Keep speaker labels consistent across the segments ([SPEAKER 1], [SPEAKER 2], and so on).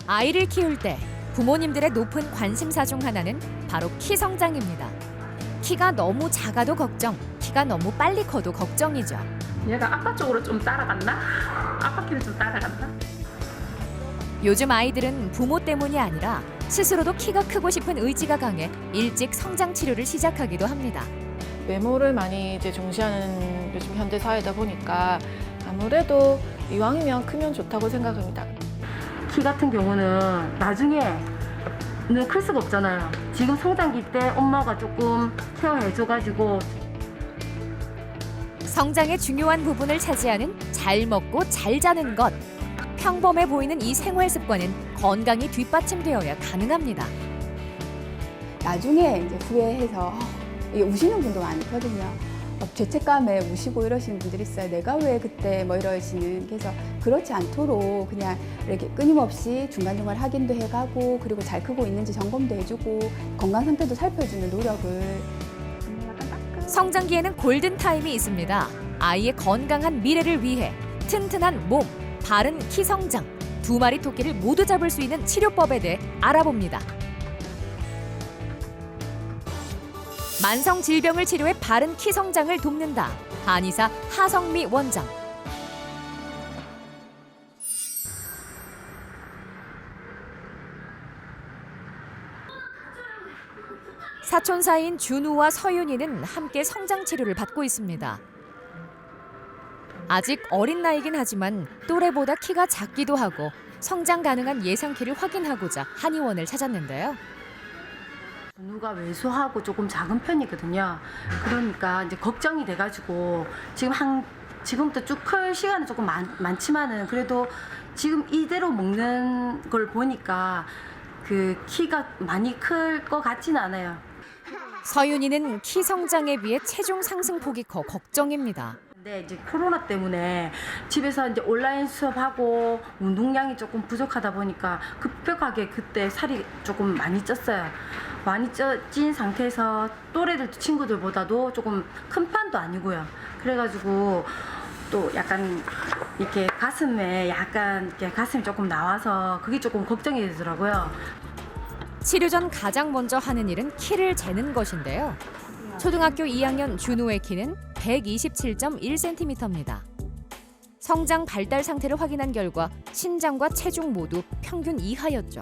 [SPEAKER 1] 아이를 키울 때 부모님들의 높은 관심사 중 하나는 바로 키 성장입니다. 키가 너무 작아도 걱정, 키가 너무 빨리 커도 걱정이죠.
[SPEAKER 2] 얘가 아빠 쪽으로 좀 따라갔나? 아빠 키를 좀 따라갔나?
[SPEAKER 1] 요즘 아이들은 부모 때문이 아니라 스스로도 키가 크고 싶은 의지가 강해 일찍 성장 치료를 시작하기도 합니다.
[SPEAKER 3] 외모를 많이 이제 중시하는 요즘 현대 사회다 보니까 아무래도 이왕이면 크면 좋다고 생각합니다.
[SPEAKER 4] 키 같은 경우는 나중에는 클 수가 없잖아요. 지금 성장기 때 엄마가 조금 케어해줘가지고
[SPEAKER 1] 성장의 중요한 부분을 차지하는 잘 먹고 잘 자는 것. 평범해 보이는 이 생활 습관은 건강이 뒷받침되어야 가능합니다.
[SPEAKER 5] 나중에 이제 후회해서 이게 우시는 분도 많거든요. 죄책감에 우시고 이러시는 분들이 있어요. 내가 왜 그때 뭐 이러시는. 그래서 그렇지 않도록 그냥 이렇게 끊임없이 중간중간 확인도 해가고 그리고 잘 크고 있는지 점검도 해주고 건강 상태도 살펴주는 노력을.
[SPEAKER 1] 성장기에는 골든타임이 있습니다. 아이의 건강한 미래를 위해 튼튼한 몸, 바른 키 성장, 두 마리 토끼를 모두 잡을 수 있는 치료법에 대해 알아봅니다. 만성 질병을 치료해 바른 키 성장을 돕는다. 한의사 하성미 원장. 사촌 사이인 준우와 서윤이는 함께 성장 치료를 받고 있습니다. 아직 어린 나이긴 하지만 또래보다 키가 작기도 하고 성장 가능한 예상 키를 확인하고자 한의원을 찾았는데요.
[SPEAKER 4] 준우가 왜소하고 조금 작은 편이거든요. 그러니까 이제 걱정이 돼가지고 지금부터 쭉 클 시간은 조금 많지만은 그래도 지금 이대로 먹는 걸 보니까 그 키가 많이 클 것 같지는 않아요.
[SPEAKER 1] 서윤이는 키 성장에 비해 체중 상승폭이 커 걱정입니다.
[SPEAKER 4] 근데 이제 코로나 때문에 집에서 이제 온라인 수업하고 운동량이 조금 부족하다 보니까 급격하게 그때 살이 조금 많이 쪘어요. 많이 찐 상태에서 또래들 친구들보다도 조금 큰 편도 아니고요. 그래가지고 또 약간 이렇게 가슴에 약간 이렇게 가슴이 조금 나와서 그게 조금 걱정이 되더라고요.
[SPEAKER 1] 치료 전 가장 먼저 하는 일은 키를 재는 것인데요. 초등학교 2학년 준우의 키는 127.1cm입니다. 성장 발달 상태를 확인한 결과 신장과 체중 모두 평균 이하였죠.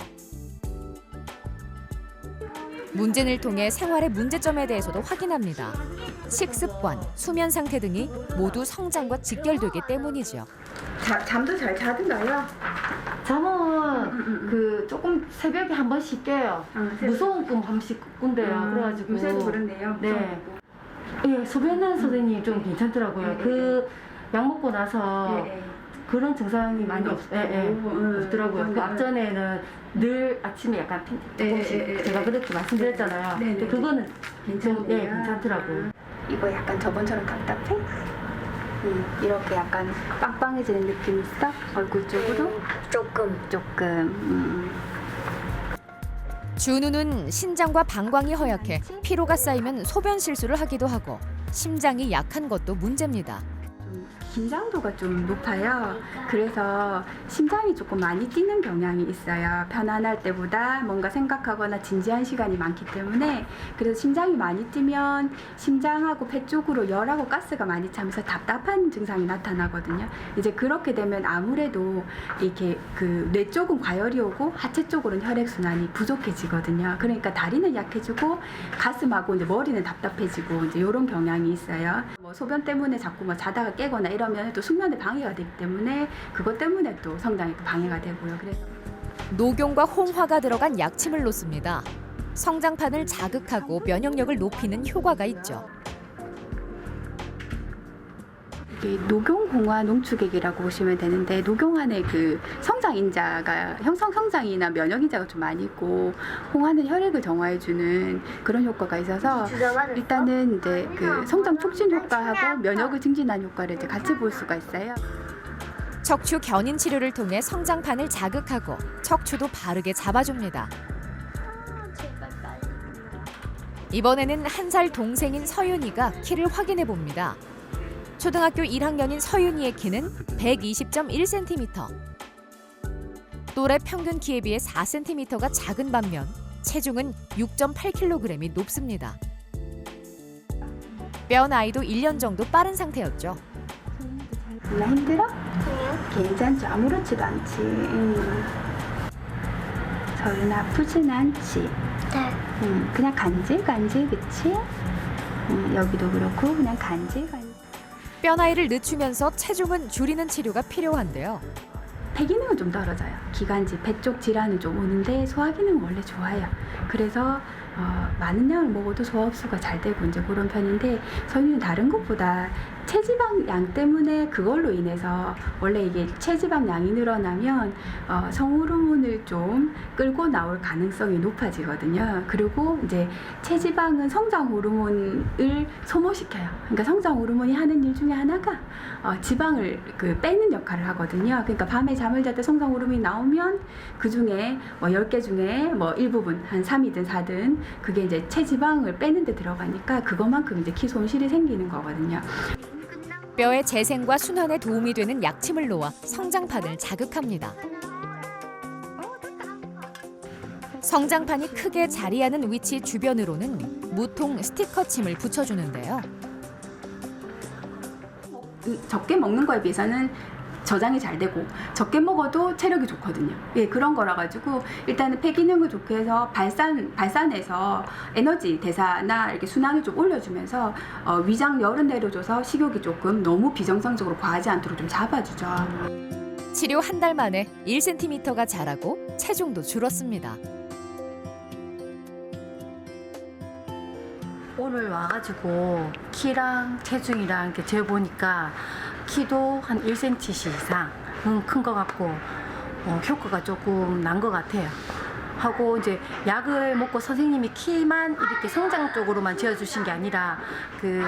[SPEAKER 1] 문진을 통해 생활의 문제점에 대해서도 확인합니다. 식습관, 수면 상태 등이 모두 성장과 직결되기 때문이죠.
[SPEAKER 2] 잠도 잘 자던가요?
[SPEAKER 4] 잠은 그 조금 새벽에 한 번씩 깨요. 무서운 꿈 한 번씩 꾼대요. 그래가지고
[SPEAKER 2] 요새도 그렇네요.
[SPEAKER 4] 네. 예, 소변하는 선생님이 좀 괜찮더라고요. 그 약 먹고 나서 그런 증상이 많이 없더라고요. 그 앞전에는 늘 아침에 약간 조금씩 제가 그렇게 말씀드렸잖아요. 근데 그거는 괜찮더라고요.
[SPEAKER 6] 이거 약간 저번처럼 답답해? 이렇게 약간 빵빵해지는 느낌 있어? 얼굴 쪽으로? 조금.
[SPEAKER 1] 준우는 신장과 방광이 허약해 피로가 쌓이면 소변 실수를 하기도 하고 심장이 약한 것도 문제입니다.
[SPEAKER 6] 긴장도가 좀 높아요. 그래서 심장이 조금 많이 뛰는 경향이 있어요. 편안할 때보다 뭔가 생각하거나 진지한 시간이 많기 때문에 그래서 심장이 많이 뛰면 심장하고 폐 쪽으로 열하고 가스가 많이 차면서 답답한 증상이 나타나거든요. 이제 그렇게 되면 아무래도 이렇게 그 뇌 쪽은 과열이 오고 하체 쪽으로는 혈액 순환이 부족해지거든요. 그러니까 다리는 약해지고 가슴하고 이제 머리는 답답해지고 이제 이런 경향이 있어요. 뭐 소변 때문에 자꾸 뭐 자다가 깨거나 이러면 또 숙면에 방해가 되기 때문에 그것 때문에 또 성장에 또 방해가 되고요. 그래서
[SPEAKER 1] 녹용과 홍화가 들어간 약침을 놓습니다. 성장판을 자극하고 면역력을 높이는 효과가 있죠.
[SPEAKER 6] 이게 녹용홍화 농축액이라고 보시면 되는데 녹용 안에 그 성장 인자가 성장이나 면역 인자가 좀 많이 있고 홍화는 혈액을 정화해주는 그런 효과가 있어서 일단은 이제 그 성장 촉진 효과하고 면역을 증진하는 효과를 이제 같이 볼 수가 있어요.
[SPEAKER 1] 척추 견인 치료를 통해 성장판을 자극하고 척추도 바르게 잡아줍니다. 이번에는 1살 동생인 서윤이가 키를 확인해 봅니다. 초등학교 1학년인 서윤이의 키는 120.1cm. 또래 평균 키에 비해 4cm가 작은 반면 체중은 6.8kg이 높습니다. 뼈 나이도 1년 정도 빠른 상태였죠.
[SPEAKER 6] 몰라 힘들어? 괜찮지 아무렇지도 않지. 서윤 아프진 않지. 그냥 간질 그치? 여기도 그렇고 그냥 간질.
[SPEAKER 1] 뼈 나이를 늦추면서 체중은 줄이는 치료가 필요한데요.
[SPEAKER 6] 폐 기능은 좀 떨어져요. 기관지, 배 쪽 질환은 좀 오는데 소화 기능은 원래 좋아요. 그래서 많은 양을 먹어도 소화 흡수가 잘 되고 이제 그런 편인데 서윤이는 다른 것보다 체지방 양 때문에 그걸로 인해서 원래 이게 체지방 양이 늘어나면 성호르몬을 좀 끌고 나올 가능성이 높아지거든요. 그리고 이제 체지방은 성장 호르몬을 소모시켜요. 그러니까 성장 호르몬이 하는 일 중에 하나가 지방을 빼는 역할을 하거든요. 그러니까 밤에 잠을 잘 때 성장 호르몬이 나오면 그 중에 10개 중에 일부분 한 3이든 4든 그게 이제 체지방을 빼는 데 들어가니까 그것만큼 이제 키 손실이 생기는 거거든요.
[SPEAKER 1] 뼈의 재생과 순환에 도움이 되는 약침을 놓아 성장판을 자극합니다. 성장판이 크게 자리하는 위치 주변으로는 무통 스티커 침을 붙여주는데요.
[SPEAKER 6] 적게 먹는 거에 비해서는 저장이 잘 되고 적게 먹어도 체력이 좋거든요. 예, 그런 거라 가지고 일단은 폐 기능을 좋게 해서 발산해서 에너지 대사나 이렇게 순환을 좀 올려주면서 위장열은 내려줘서 식욕이 조금 너무 비정상적으로 과하지 않도록 좀 잡아주죠.
[SPEAKER 1] 치료 한 달 만에 1cm가 자라고 체중도 줄었습니다.
[SPEAKER 4] 오늘 와가지고 키랑 체중이랑 이렇게 재보니까 키도 한 1cm 이상은 큰 것 같고 효과가 조금 난 것 같아요. 하고 이제 약을 먹고 선생님이 키만 이렇게 성장 쪽으로만 지어주신 게 아니라 이제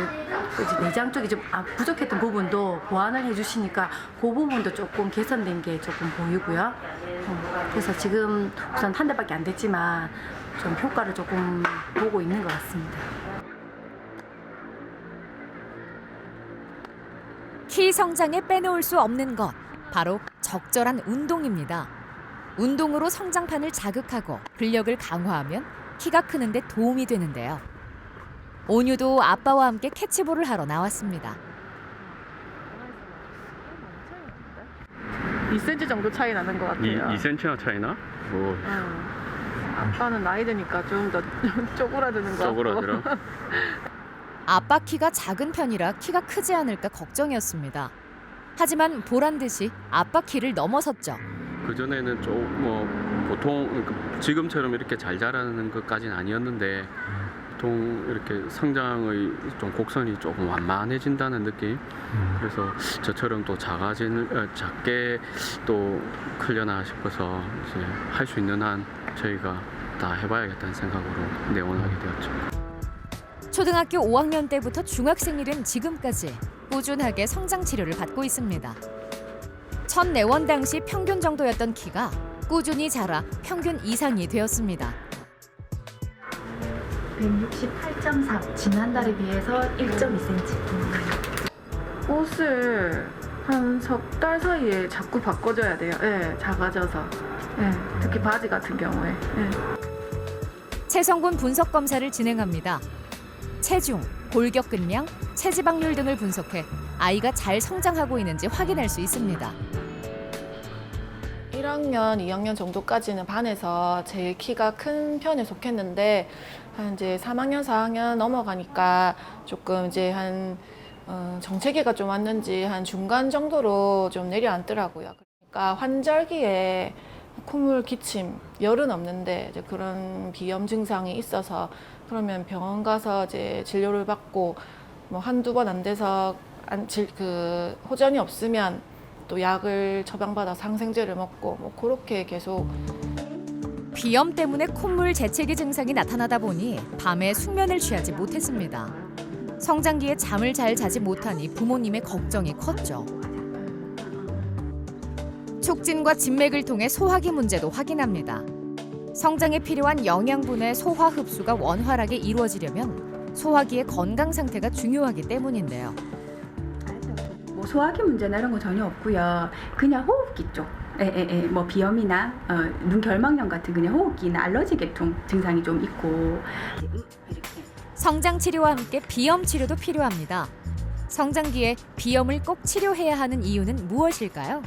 [SPEAKER 4] 내장 쪽이 좀 부족했던 부분도 보완을 해주시니까 그 부분도 조금 개선된 게 조금 보이고요. 그래서 지금 우선 한 달밖에 안 됐지만 좀 효과를 조금 보고 있는 것 같습니다.
[SPEAKER 1] 키 성장에 빼놓을 수 없는 것, 바로 적절한 운동입니다. 운동으로 성장판을 자극하고 근력을 강화하면 키가 크는 데 도움이 되는데요. 온유도 아빠와 함께 캐치볼을 하러 나왔습니다.
[SPEAKER 3] 2cm 정도 차이 나는 것 같아요.
[SPEAKER 7] 2cm나 차이나? 뭐
[SPEAKER 3] 아빠는 나이 드니까 좀 더 쪼그라드는 것 같고.
[SPEAKER 7] 쪼그라들어?
[SPEAKER 1] 아빠 키가 작은 편이라 키가 크지 않을까 걱정이었습니다. 하지만 보란 듯이 아빠 키를 넘어섰죠.
[SPEAKER 7] 그전에는 보통 지금처럼 이렇게 잘 자라는 것까지는 아니었는데 보통 이렇게 성장의 좀 곡선이 조금 완만해진다는 느낌. 그래서 저처럼 또 작게 또 크려나 싶어서 이제 할 수 있는 한 저희가 다 해봐야겠다는 생각으로 내원하게 되었죠.
[SPEAKER 1] 초등학교 5학년 때부터 중학생이 된 지금까지 꾸준하게 성장 치료를 받고 있습니다. 첫 내원 당시 평균 정도였던 키가 꾸준히 자라 평균 이상이 되었습니다.
[SPEAKER 4] 168.3, 지난달에 비해서 1.2cm.
[SPEAKER 3] 옷을 한 석 달 사이에 자꾸 바꿔줘야 돼요. 예, 작아져서. 예, 특히 바지 같은 경우에. 예.
[SPEAKER 1] 체성분 분석 검사를 진행합니다. 체중, 골격근량, 체지방률 등을 분석해 아이가 잘 성장하고 있는지 확인할 수 있습니다.
[SPEAKER 3] 1학년, 2학년 정도까지는 반에서 제일 키가 큰 편에 속했는데 한 이제 3학년, 4학년 넘어가니까 조금 이제 정체기가 좀 왔는지 한 중간 정도로 좀 내려앉더라고요. 그러니까 환절기에 콧물, 기침, 열은 없는데 이제 그런 비염 증상이 있어서 그러면 병원 가서 이제 진료를 받고 한두 번 안 돼서 호전이 없으면 또 약을 처방받아서 항생제를 먹고 그렇게 계속.
[SPEAKER 1] 비염 때문에 콧물 재채기 증상이 나타나다 보니 밤에 숙면을 취하지 못했습니다. 성장기에 잠을 잘 자지 못하니 부모님의 걱정이 컸죠. 촉진과 진맥을 통해 소화기 문제도 확인합니다. 성장에 필요한 영양분의 소화 흡수가 원활하게 이루어지려면 소화기의 건강 상태가 중요하기 때문인데요.
[SPEAKER 6] 뭐 소화기 문제나 이런 거 전혀 없고요. 그냥 호흡기 쪽. 뭐 비염이나 눈 결막염 같은 그냥 호흡기나 알러지 계통 증상이 좀 있고 이렇게.
[SPEAKER 1] 성장 치료와 함께 비염 치료도 필요합니다. 성장기에 비염을 꼭 치료해야 하는 이유는 무엇일까요?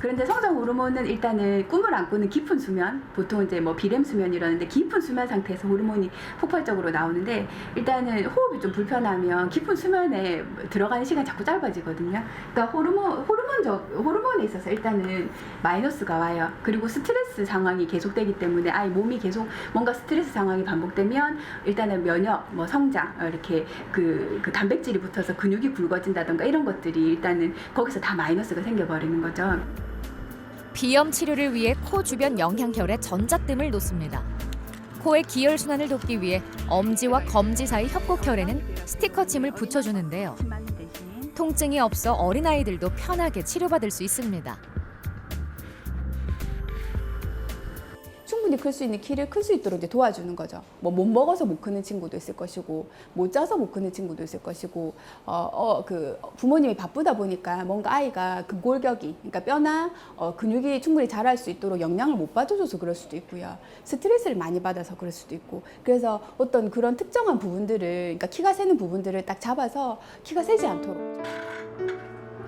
[SPEAKER 6] 그런데 성장 호르몬은 일단은 꿈을 안 꾸는 깊은 수면, 보통 이제 뭐 비렘 수면 이러는데 깊은 수면 상태에서 호르몬이 폭발적으로 나오는데 일단은 호흡이 좀 불편하면 깊은 수면에 들어가는 시간이 자꾸 짧아지거든요. 그러니까 호르몬에 있어서 일단은 마이너스가 와요. 그리고 스트레스 상황이 계속되기 때문에 아이 몸이 계속 뭔가 스트레스 상황이 반복되면 일단은 면역, 뭐 성장 이렇게 그 단백질이 붙어서 근육이 굵어진다던가 이런 것들이 일단은 거기서 다 마이너스가 생겨버리는 거죠.
[SPEAKER 1] 비염 치료를 위해 코 주변 영향결에 전자뜸을 놓습니다. 코의 기혈순환을 돕기 위해 엄지와 검지 사이 협곡혈에는 스티커침을 붙여주는데요. 통증이 없어 어린아이들도 편하게 치료받을 수 있습니다.
[SPEAKER 5] 충분히 클 수 있는 키를 클 수 있도록 이제 도와주는 거죠. 뭐 못 먹어서 못 크는 친구도 있을 것이고, 못 자서 못 크는 친구도 있을 것이고, 그 부모님이 바쁘다 보니까 뭔가 아이가 근골격이, 그러니까 뼈나 근육이 충분히 자랄 수 있도록 영양을 못 받아줘서 그럴 수도 있고요. 스트레스를 많이 받아서 그럴 수도 있고, 그래서 어떤 그런 특정한 부분들을, 그러니까 키가 새는 부분들을 딱 잡아서 키가 새지 않도록.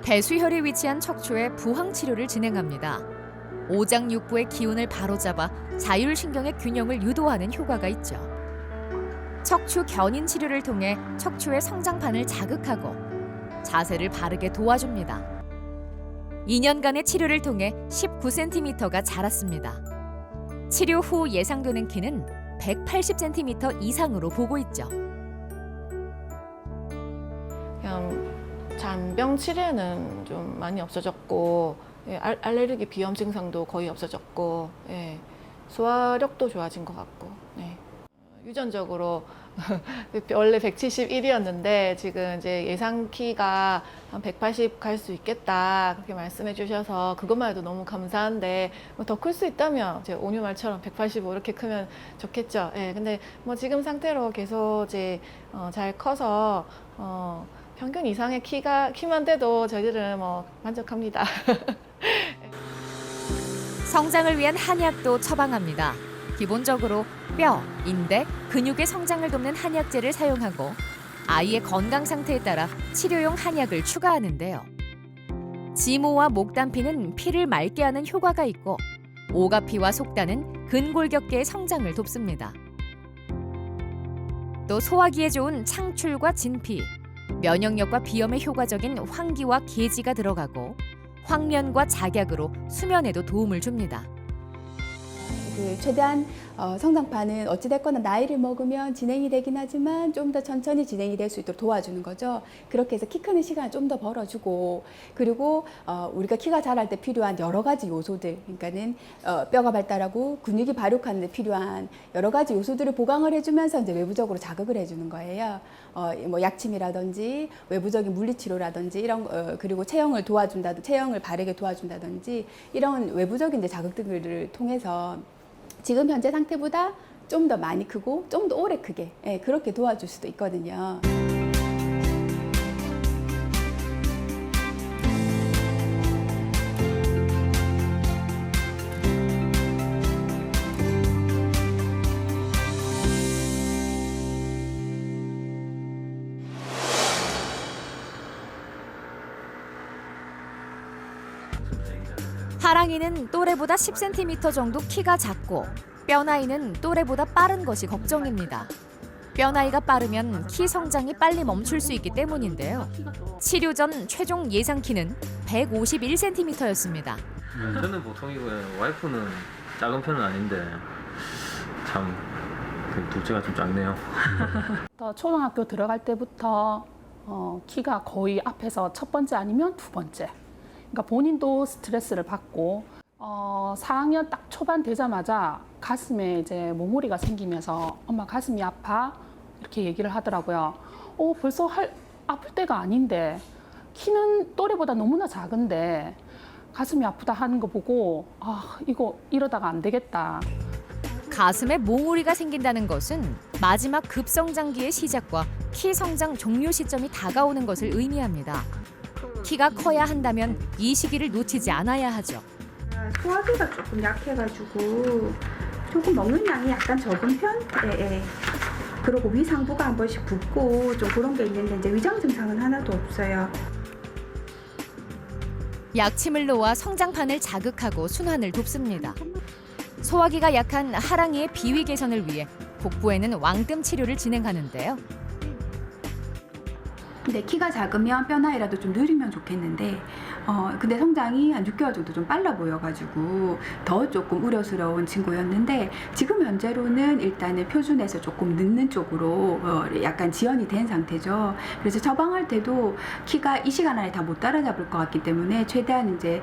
[SPEAKER 1] 배수혈이 위치한 척추에 부항 치료를 진행합니다. 오장육부의 기운을 바로잡아 자율신경의 균형을 유도하는 효과가 있죠. 척추 견인 치료를 통해 척추의 성장판을 자극하고 자세를 바르게 도와줍니다. 2년간의 치료를 통해 19cm가 자랐습니다. 치료 후 예상되는 키는 180cm 이상으로 보고 있죠.
[SPEAKER 3] 그냥 잔병 치레는 좀 많이 없어졌고, 예, 알레르기 비염 증상도 거의 없어졌고, 예, 소화력도 좋아진 것 같고, 네. 유전적으로 원래 171이었는데 지금 이제 예상 키가 한 180 갈 수 있겠다 그렇게 말씀해 주셔서 그것만 해도 너무 감사한데 더 클 수 있다면 이제 온유 말처럼 185 이렇게 크면 좋겠죠. 예, 근데 뭐 지금 상태로 계속 이제 잘 커서 평균 이상의 키만 돼도 저희들은 뭐 만족합니다.
[SPEAKER 1] 성장을 위한 한약도 처방합니다. 기본적으로 뼈, 인대, 근육의 성장을 돕는 한약재를 사용하고 아이의 건강 상태에 따라 치료용 한약을 추가하는데요. 지모와 목단피는 피를 맑게 하는 효과가 있고 오가피와 속단은 근골격계의 성장을 돕습니다. 또 소화기에 좋은 창출과 진피, 면역력과 비염에 효과적인 황기와 계지가 들어가고 황면과 작약으로 수면에도 도움을 줍니다.
[SPEAKER 5] 최대한 성장판은 어찌됐거나 나이를 먹으면 진행이 되긴 하지만 좀 더 천천히 진행이 될 수 있도록 도와주는 거죠. 그렇게 해서 키 크는 시간을 좀 더 벌어주고, 그리고 우리가 키가 자랄 때 필요한 여러 가지 요소들, 그러니까는 뼈가 발달하고 근육이 발육하는 데 필요한 여러 가지 요소들을 보강을 해주면서 이제 외부적으로 자극을 해주는 거예요. 뭐 약침이라든지 외부적인 물리치료라든지 이런 그리고 체형을 바르게 도와준다든지 이런 외부적인 이제 자극들을 통해서 지금 현재 상태보다 좀 더 많이 크고 좀 더 오래 크게, 예, 그렇게 도와줄 수도 있거든요.
[SPEAKER 1] 하랑이는 또래보다 10cm 정도 키가 작고 뼈나이는 또래보다 빠른 것이 걱정입니다. 뼈나이가 빠르면 키 성장이 빨리 멈출 수 있기 때문인데요. 치료 전 최종 예상 키는 151cm였습니다.
[SPEAKER 8] 저는 보통이고요. 와이프는 작은 편은 아닌데 참 둘째가 좀 작네요.
[SPEAKER 2] 초등학교 들어갈 때부터 키가 거의 앞에서 첫 번째 아니면 두 번째. 그러니까 본인도 스트레스를 받고 4학년 딱 초반 되자마자 가슴에 이제 몽골이가 생기면서 엄마 가슴이 아파 이렇게 얘기를 하더라고요. 벌써 아플 때가 아닌데 키는 또래보다 너무나 작은데 가슴이 아프다 하는 거 보고 이거 이러다가 안 되겠다.
[SPEAKER 1] 가슴에 몽우리가 생긴다는 것은 마지막 급성장기의 시작과 키 성장 종료 시점이 다가오는 것을 의미합니다. 키가 커야 한다면 이 시기를 놓치지 않아야 하죠.
[SPEAKER 6] 소화기가 조금 약해가지고 조금 먹는 양이 약간 적은 편? 예. 그리고 위상부가 한 번씩 붓고 좀 그런 게 있는데 이제 위장 증상은 하나도 없어요.
[SPEAKER 1] 약침을 놓아 성장판을 자극하고 순환을 돕습니다. 소화기가 약한 하랑이의 비위 개선을 위해 복부에는 왕뜸 치료를 진행하는데요.
[SPEAKER 6] 근데 키가 작으면 뼈나이라도 좀 느리면 좋겠는데 근데 성장이 한 6개월 정도 좀 빨라 보여가지고 더 조금 우려스러운 친구였는데 지금 현재로는 일단은 표준에서 조금 늦는 쪽으로 약간 지연이 된 상태죠. 그래서 처방할 때도 키가 이 시간 안에 다 못 따라잡을 것 같기 때문에 최대한 이제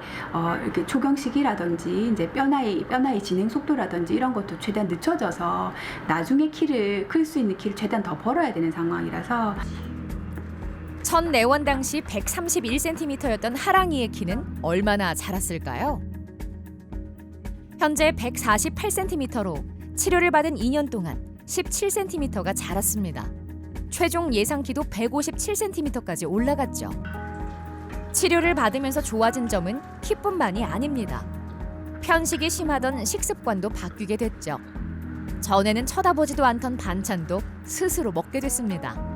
[SPEAKER 6] 이렇게 초경 시기라든지 이제 뼈나이 진행 속도라든지 이런 것도 최대한 늦춰져서 나중에 키를 클 수 있는 키를 최대한 더 벌어야 되는 상황이라서.
[SPEAKER 1] 첫 내원 당시 131cm였던 하랑이의 키는 얼마나 자랐을까요? 현재 148cm로 치료를 받은 2년 동안 17cm가 자랐습니다. 최종 예상 키도 157cm까지 올라갔죠. 치료를 받으면서 좋아진 점은 키뿐만이 아닙니다. 편식이 심하던 식습관도 바뀌게 됐죠. 전에는 쳐다보지도 않던 반찬도 스스로 먹게 됐습니다.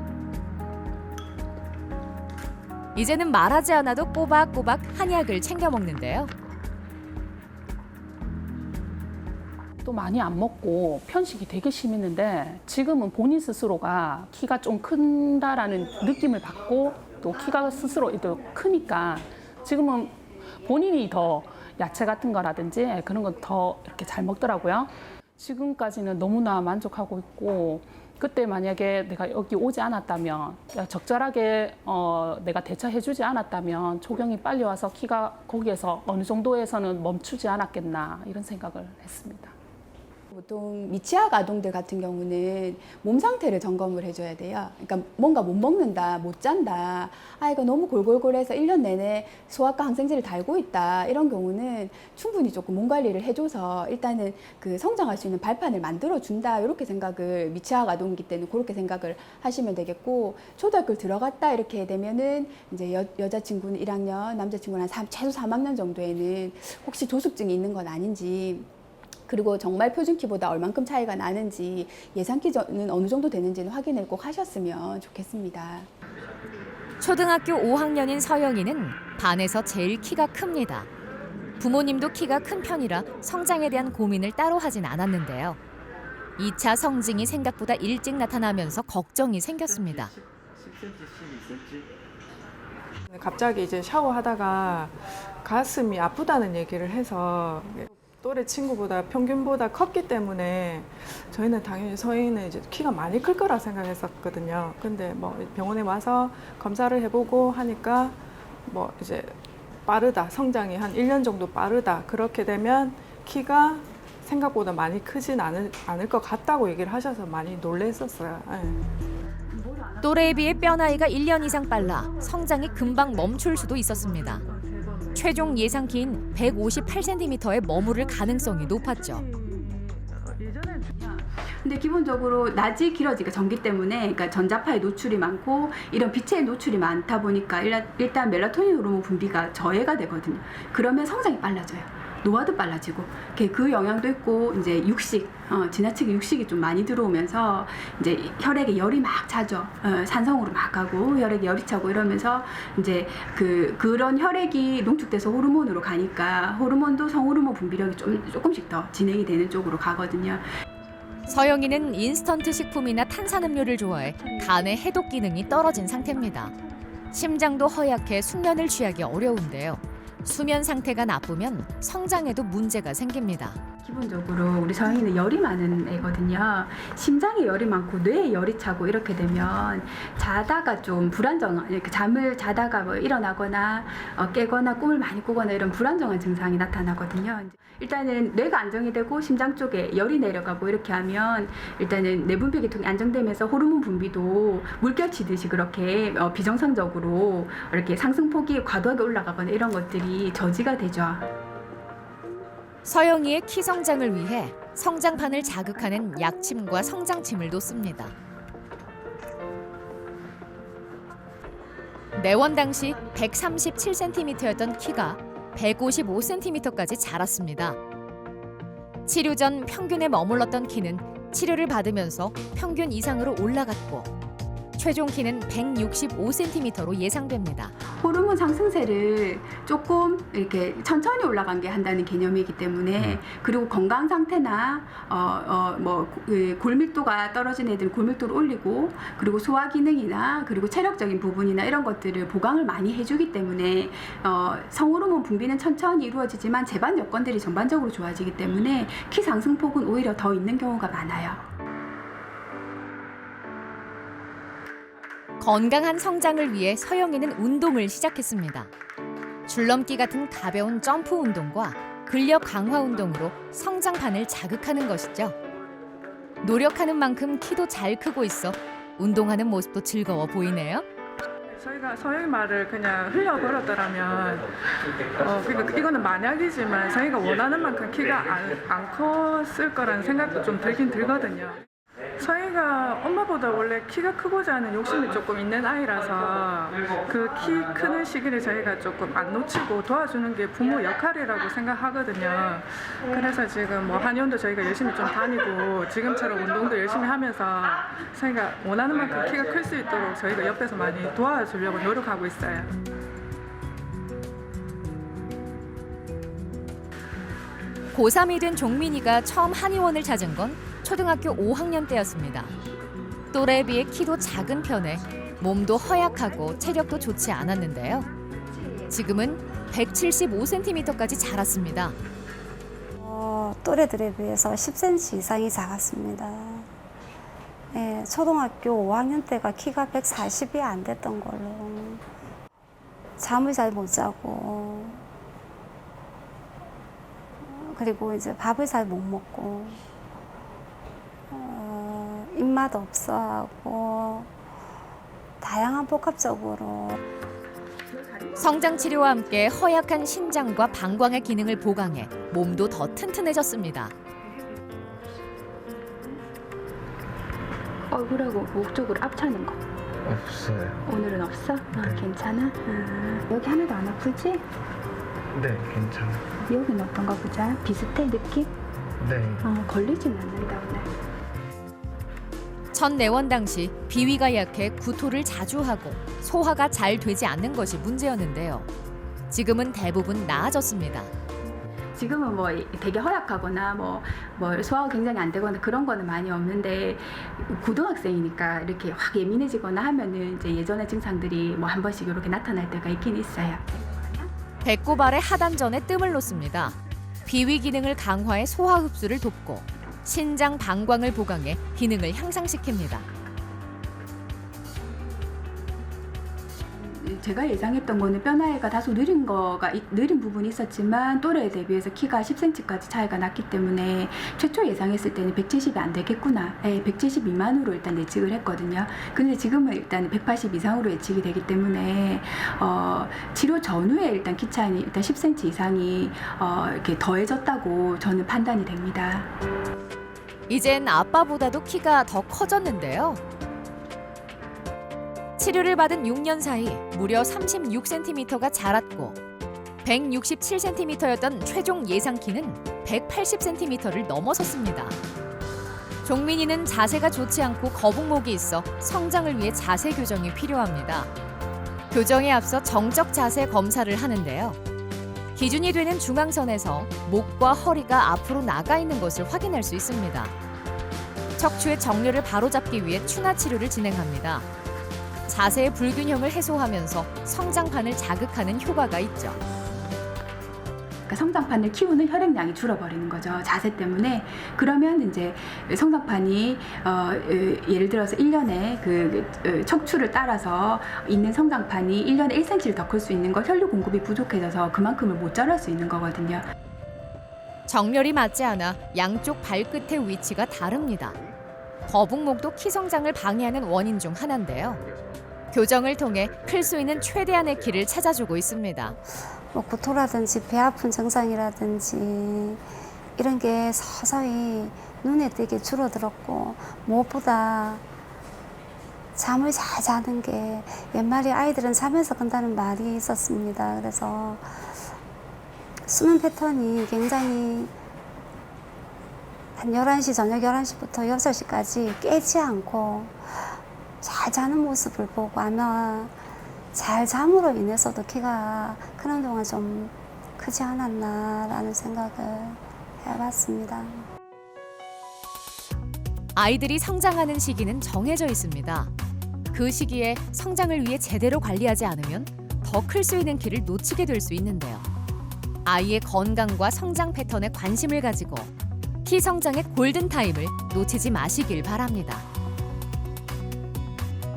[SPEAKER 1] 이제는 말하지 않아도 꼬박꼬박 한약을 챙겨 먹는데요.
[SPEAKER 2] 또 많이 안 먹고 편식이 되게 심했는데 지금은 본인 스스로가 키가 좀 큰다라는 느낌을 받고 또 키가 스스로 또 크니까 지금은 본인이 더 야채 같은 거라든지 그런 건 더 이렇게 잘 먹더라고요. 지금까지는 너무나 만족하고 있고 그때 만약에 내가 여기 오지 않았다면 적절하게 내가 대처해주지 않았다면 초경이 빨리 와서 키가 거기에서 어느 정도에서는 멈추지 않았겠나 이런 생각을 했습니다.
[SPEAKER 5] 보통 미취학 아동들 같은 경우는 몸 상태를 점검을 해줘야 돼요. 그러니까 뭔가 못 먹는다, 못 잔다, 아이가 너무 골골골해서 1년 내내 소아과 항생제를 달고 있다 이런 경우는 충분히 조금 몸 관리를 해줘서 일단은 그 성장할 수 있는 발판을 만들어준다 이렇게 생각을 미취학 아동이기 때문에 그렇게 생각을 하시면 되겠고 초등학교 들어갔다 이렇게 되면은 이제 여자친구는 1학년, 남자친구는 최소 3학년 정도에는 혹시 조숙증이 있는 건 아닌지 그리고 정말 표준 키보다 얼만큼 차이가 나는지 예상 키는 어느 정도 되는지는 확인을 꼭 하셨으면 좋겠습니다.
[SPEAKER 1] 초등학교 5학년인 서영이는 반에서 제일 키가 큽니다. 부모님도 키가 큰 편이라 성장에 대한 고민을 따로 하진 않았는데요. 2차 성징이 생각보다 일찍 나타나면서 걱정이 생겼습니다.
[SPEAKER 9] 갑자기 이제 샤워하다가 가슴이 아프다는 얘기를 해서 또래 친구보다 평균보다 컸기 때문에 저희는 당연히 서희는 이제 키가 많이 클 거라 생각했었거든요. 근데 뭐 병원에 와서 검사를 해보고 하니까 뭐 이제 빠르다, 성장이 한 1년 정도 빠르다. 그렇게 되면 키가 생각보다 많이 크진 않을 것 같다고 얘기를 하셔서 많이 놀랬었어요.
[SPEAKER 1] 또래에 비해 뼈 나이가 1년 이상 빨라 성장이 금방 멈출 수도 있었습니다. 최종 예상 키인 158cm에 머무를 가능성이 높았죠.
[SPEAKER 6] 근데 기본적으로 낮이 길어지니까 전기 때문에 그러니까 전자파의 노출이 많고 이런 빛의 노출이 많다 보니까 일단 멜라토닌 호르몬 분비가 저해가 되거든요. 그러면 성장이 빨라져요. 노화도 빨라지고 그 영향도 있고 이제 육식 지나치게 육식이 좀 많이 들어오면서 이제 혈액에 열이 막 차죠. 산성으로 막 가고 혈액에 열이 차고 이러면서 이제 그런 혈액이 농축돼서 호르몬으로 가니까 호르몬도 성호르몬 분비력이 조금씩 더 진행이 되는 쪽으로 가거든요.
[SPEAKER 1] 서영이는 인스턴트 식품이나 탄산음료를 좋아해 간의 해독 기능이 떨어진 상태입니다. 심장도 허약해 숙면을 취하기 어려운데요. 수면 상태가 나쁘면 성장에도 문제가 생깁니다.
[SPEAKER 6] 기본적으로 우리 서영이는 열이 많은 애거든요. 심장에 열이 많고 뇌에 열이 차고 이렇게 되면 자다가 좀 불안정, 이렇게 잠을 자다가 뭐 일어나거나 깨거나 꿈을 많이 꾸거나 이런 불안정한 증상이 나타나거든요. 일단은 뇌가 안정이 되고 심장 쪽에 열이 내려가고 이렇게 하면 일단은 내분비 계통이 안정되면서 호르몬 분비도 물결 치듯이 그렇게 비정상적으로 이렇게 상승폭이 과도하게 올라가거나 이런 것들이 저지가 되죠.
[SPEAKER 1] 서영이의 키 성장을 위해 성장판을 자극하는 약침과 성장침을 놓습니다. 내원 당시 137cm였던 키가 155cm까지 자랐습니다. 치료 전 평균에 머물렀던 키는 치료를 받으면서 평균 이상으로 올라갔고 최종 키는 165cm로 예상됩니다.
[SPEAKER 6] 호르몬 상승세를 조금 이렇게 천천히 올라간 게 한다는 개념이기 때문에 그리고 건강 상태나 골밀도가 떨어진 애들은 골밀도를 올리고 그리고 소화 기능이나 그리고 체력적인 부분이나 이런 것들을 보강을 많이 해주기 때문에 성호르몬 분비는 천천히 이루어지지만 제반 여건들이 전반적으로 좋아지기 때문에 키 상승폭은 오히려 더 있는 경우가 많아요.
[SPEAKER 1] 건강한 성장을 위해 서영이는 운동을 시작했습니다. 줄넘기 같은 가벼운 점프 운동과 근력 강화 운동으로 성장판을 자극하는 것이죠. 노력하는 만큼 키도 잘 크고 있어 운동하는 모습도 즐거워 보이네요.
[SPEAKER 9] 저희가 서영이 말을 그냥 흘려버렸더라면 그러니까 이거는 만약이지만 저희가 원하는 만큼 키가 안 컸을 거라는 생각도 좀 들긴 들거든요. 서희가 엄마보다 원래 키가 크고자 하는 욕심이 조금 있는 아이라서 그 키 크는 시기를 저희가 조금 안 놓치고 도와주는 게 부모 역할이라고 생각하거든요. 그래서 지금 한의원도 저희가 열심히 좀 다니고 지금처럼 운동도 열심히 하면서 서희가 원하는 만큼 키가 클 수 있도록 저희가 옆에서 많이 도와주려고 노력하고 있어요.
[SPEAKER 1] 고3이 된 종민이가 처음 한의원을 찾은 건 초등학교 5학년 때였습니다. 또래에 비해 키도 작은 편에 몸도 허약하고 체력도 좋지 않았는데요. 지금은 175cm까지 자랐습니다.
[SPEAKER 10] 또래들에 비해서 10cm 이상이 작았습니다. 예, 초등학교 5학년 때가 키가 140이 안 됐던 걸로 잠을 잘 못 자고 그리고 이제 밥을 잘 못 먹고 입맛 없어하고 다양한 복합적으로
[SPEAKER 1] 성장 치료와 함께 허약한 신장과 방광의 기능을 보강해 몸도 더 튼튼해졌습니다.
[SPEAKER 6] 얼굴하고 목 쪽으로 앞차는 거
[SPEAKER 11] 없어요.
[SPEAKER 6] 오늘은 없어? 괜찮아? 여기 하나도 안 아프지?
[SPEAKER 11] 네, 괜찮아요.
[SPEAKER 6] 여기는 어떤가 보자. 비슷해 느낌?
[SPEAKER 11] 네.
[SPEAKER 6] 걸리진 않는다 오늘.
[SPEAKER 1] 첫 내원 당시 비위가 약해 구토를 자주 하고 소화가 잘 되지 않는 것이 문제였는데요. 지금은 대부분 나아졌습니다.
[SPEAKER 6] 지금은 되게 허약하거나 소화가 굉장히 안 되거나 그런 거는 많이 없는데 고등학생이니까 이렇게 확 예민해지거나 하면은 이제 예전의 증상들이 한 번씩 이렇게 나타날 때가 있긴 있어요.
[SPEAKER 1] 배꼽 아래 하단전에 뜸을 놓습니다. 비위 기능을 강화해 소화 흡수를 돕고 신장 방광을 보강해 기능을 향상시킵니다.
[SPEAKER 6] 제가 예상했던 거는 뼈나이가 다소 느린 부분이 있었지만 또래에 대비해서 키가 10cm까지 차이가 났기 때문에 최초 예상했을 때는 170이 안 되겠구나. 170 미만으로 일단 예측을 했거든요. 근데 지금은 일단 180 이상으로 예측이 되기 때문에 치료 전후에 일단 키 차이는 일단 10cm 이상이 이렇게 더해졌다고 저는 판단이 됩니다.
[SPEAKER 1] 이젠 아빠보다도 키가 더 커졌는데요. 치료를 받은 6년 사이 무려 36cm가 자랐고 167cm였던 최종 예상 키는 180cm를 넘어섰습니다. 종민이는 자세가 좋지 않고 거북목이 있어 성장을 위해 자세 교정이 필요합니다. 교정에 앞서 정적 자세 검사를 하는데요. 기준이 되는 중앙선에서 목과 허리가 앞으로 나가 있는 것을 확인할 수 있습니다. 척추의 정렬을 바로잡기 위해 추나 치료를 진행합니다. 자세의 불균형을 해소하면서 성장판을 자극하는 효과가 있죠.
[SPEAKER 6] 그러니까 성장판을 키우는 혈액량이 줄어버리는 거죠. 자세 때문에. 그러면 이제 성장판이 예를 들어서 1년에 척추를 따라서 있는 성장판이 1년에 1cm를 더 클 수 있는 거 혈류 공급이 부족해져서 그만큼을 못 자랄 수 있는 거거든요.
[SPEAKER 1] 정렬이 맞지 않아 양쪽 발끝의 위치가 다릅니다. 거북목도 키 성장을 방해하는 원인 중 하나인데요. 교정을 통해 클 수 있는 최대한의 키를 찾아주고 있습니다.
[SPEAKER 10] 구토라든지 배 아픈 증상이라든지 이런 게 서서히 눈에 띄게 줄어들었고 무엇보다 잠을 잘 자는 게 옛말에 아이들은 자면서 끈다는 말이 있었습니다. 그래서 수면 패턴이 굉장히 한 11시, 저녁 11시부터 6시까지 깨지 않고 잘 자는 모습을 보고 아마 잘 잠으로 인해서도 키가 크는 동안 좀 크지 않았나라는 생각을 해봤습니다.
[SPEAKER 1] 아이들이 성장하는 시기는 정해져 있습니다. 그 시기에 성장을 위해 제대로 관리하지 않으면 더 클 수 있는 키를 놓치게 될 수 있는데요. 아이의 건강과 성장 패턴에 관심을 가지고 키 성장의 골든타임을 놓치지 마시길 바랍니다.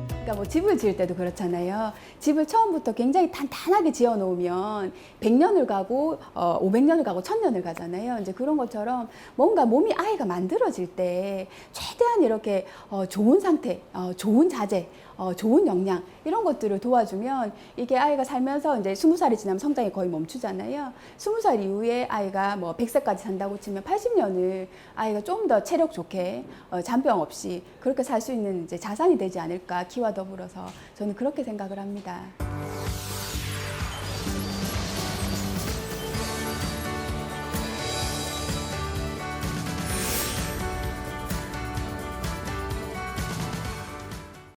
[SPEAKER 5] 그러니까 뭐 집을 지을 때도 그렇잖아요. 집을 처음부터 굉장히 탄탄하게 지어 놓으면 100년을 가고 500년을 가고 1000년을 가잖아요. 이제 그런 것처럼 뭔가 몸이 아이가 만들어질 때 최대한 이렇게 좋은 상태, 좋은 자재, 좋은 영양 이런 것들을 도와주면 이게 아이가 살면서 이제 20살이 지나면 성장이 거의 멈추잖아요. 20살 이후에 아이가 뭐 100세까지 산다고 치면 80년을 아이가 좀 더 체력 좋게 잔병 없이 그렇게 살 수 있는 이제 자산이 되지 않을까, 키와 더불어서 저는 그렇게 생각을 합니다.